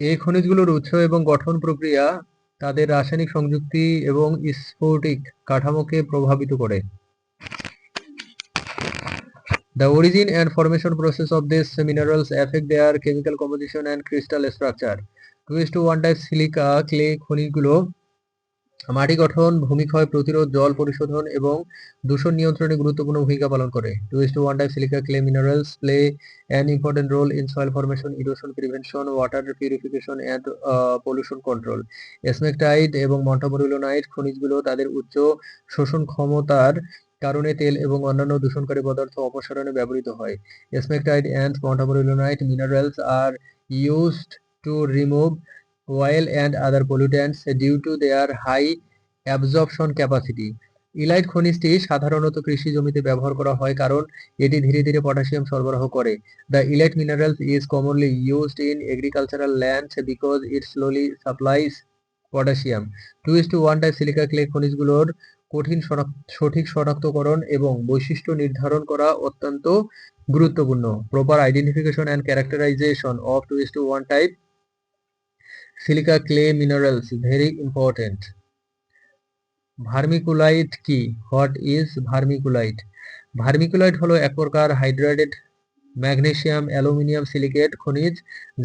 এই খনিজগুলোর উৎস এবং গঠন প্রক্রিয়া তাদের রাসায়নিক সংযুক্তি এবং স্ফটিক কাঠামোকে প্রভাবিত করে। The origin and formation process of these minerals affect their chemical composition and crystal structure. 2:1 type silica clay খনিজগুলো মাটি গঠন, ভূমিক্ষয় প্রতিরোধ, জল পরিশোধন এবং দূষণ নিয়ন্ত্রণে গুরুত্বপূর্ণ ভূমিকা পালন করে। 2:1 type silica clay minerals play an important role in soil formation, erosion prevention, water purification and pollution control. স্মেকটাইট এবং মন্টামরিলোনাইট খনিজগুলো তাদের উচ্চ শোষণ ক্ষমতার কারণে তেল এবং অন্যান্য দূষণকারী পদার্থ অপসারণে ব্যবহৃত হয়। স্মেকটাইট and মন্টামরিলোনাইট minerals are used to remove oil and other pollutants due to their high absorption capacity. Illite খনিজটি সাধারণত কৃষি জমিতে ব্যবহার করা হয় কারণ এটি ধীরে ধীরে পটাশিয়াম সরবরাহ করে। The elite minerals is commonly used in agricultural land because it slowly supplies potassium. 2:1 type silica clay খনিজগুলোর সঠিক শনাক্তকরণ এবং বৈশিষ্ট্য নির্ধারণ করা অত্যন্ত গুরুত্বপূর্ণ। Proper identification and characterization of 2:1 type silica clay minerals very important. Vermiculite কি? What is vermiculite? ভার্মিকুলাইট হলো এক প্রকার হাইড্রেটেড ম্যাগনেসিয়াম অ্যালুমিনিয়াম সিলিকেট খনিজ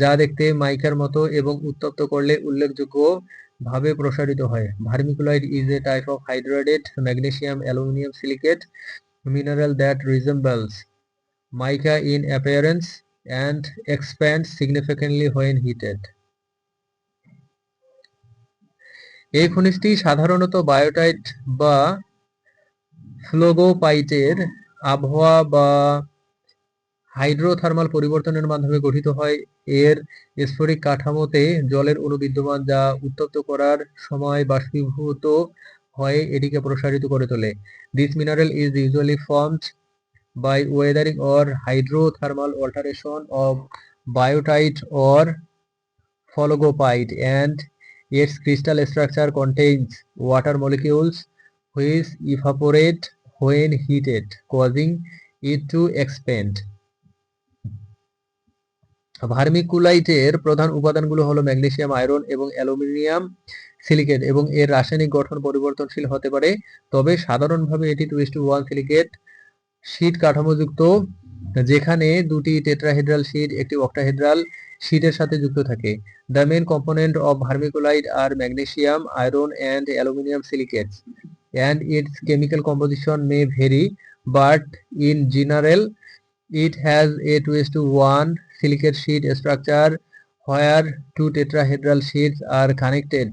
যা দেখতে মাইকার মতো এবং উত্তপ্ত করলে উল্লেখযোগ্য ভাবে প্রসারিত হয়। Vermiculite is a type of hydrated magnesium aluminium silicate mineral that resembles mica in appearance and expands significantly when heated. এই খনিজটি সাধারণত বায়োটাইট বা ফ্লোগোপাইটের আবহাওয়া বা হাইড্রোথার্মাল পরিবর্তনের মাধ্যমে গঠিত হয়। এর স্ফটিক কাঠামোতে জলের অণু বিদ্যমান যা উত্তপ্ত করার সময় বাষ্পীভূত হয়ে এটিকে প্রসারিত করে তোলে। This mineral is usually formed by weathering or hydrothermal alteration of biotite or phlogopite, and its crystal structure contains water molecules which evaporate when heated, causing it to expand. ভার্মিকুলাইটের প্রধান উপাদানগুলো হলো ম্যাগনেসিয়াম, আয়রন এবং aluminium silicate এবং এর রাসায়নিক গঠন পরিবর্তনশীল হতে পারে, তবে সাধারণভাবে এটি 2:1 সিলিকেট শীট কাঠামোযুক্ত যেখানে দুটি টেট্রাহেড্রাল শীট একটি অক্টাহেড্রাল শীটের সাথে যুক্ত থাকে। The main component of vermiculite are magnesium, iron and aluminum silicates, and its chemical composition may vary, but in general it has a 2:1 silicate sheet structure where two tetrahedral sheets are connected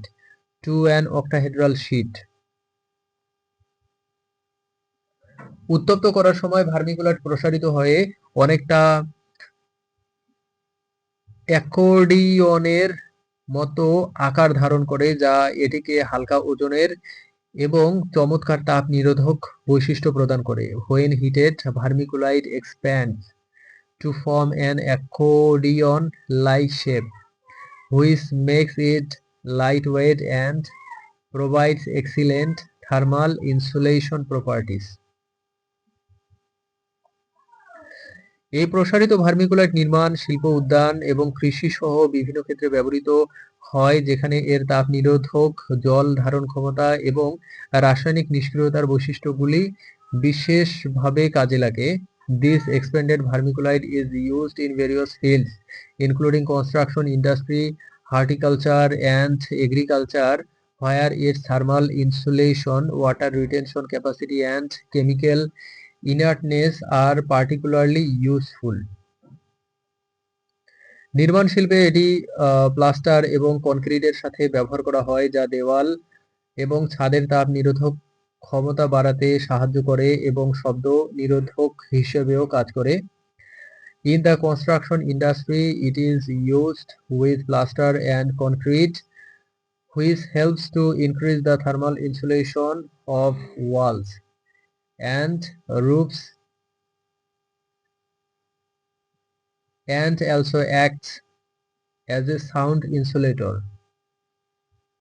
to an octahedral sheet. উত্তপ্ত করার সময় vermiculite প্রসারিত হয়ে অনেকটা অ্যাকর্ডিয়নের মতো আকার ধারণ করে যা এটিকে হালকা ওজনের এবং চমৎকার তাপ নিরোধক বৈশিষ্ট্য প্রদান করে। When heated, vermiculite expands to form an accordion-like shape, which makes it lightweight and provides excellent thermal insulation properties. এই প্রসারিত ভার্মিকুলাইট নির্মাণ, শিল্প, উদ্যান এবং কৃষি সহ বিভিন্ন ক্ষেত্রে ব্যবহৃত হয় যেখানে এর তাপ নিরোধক, জল ধারণ ক্ষমতা এবং রাসায়নিক নিষ্ক্রিয়তার বৈশিষ্ট্যগুলি বিশেষভাবে কাজে লাগে। This expanded vermiculite is used in various fields including construction industry, horticulture and agriculture, where its thermal insulation, water retention capacity and chemical inertness are particularly useful. নির্মাণ শিল্পে এটি প্লাস্টার এবং কনক্রিটের সাথে ব্যবহার করা হয় যা দেওয়াল এবং ছাদের তাপ নিরোধক ক্ষমতা বাড়াতে সাহায্য করে এবং শব্দ নিরোধক হিসেবেও কাজ করে। In the construction industry, it is used with plaster and concrete, which helps to increase the thermal insulation of walls and roofs and also acts as a sound insulator.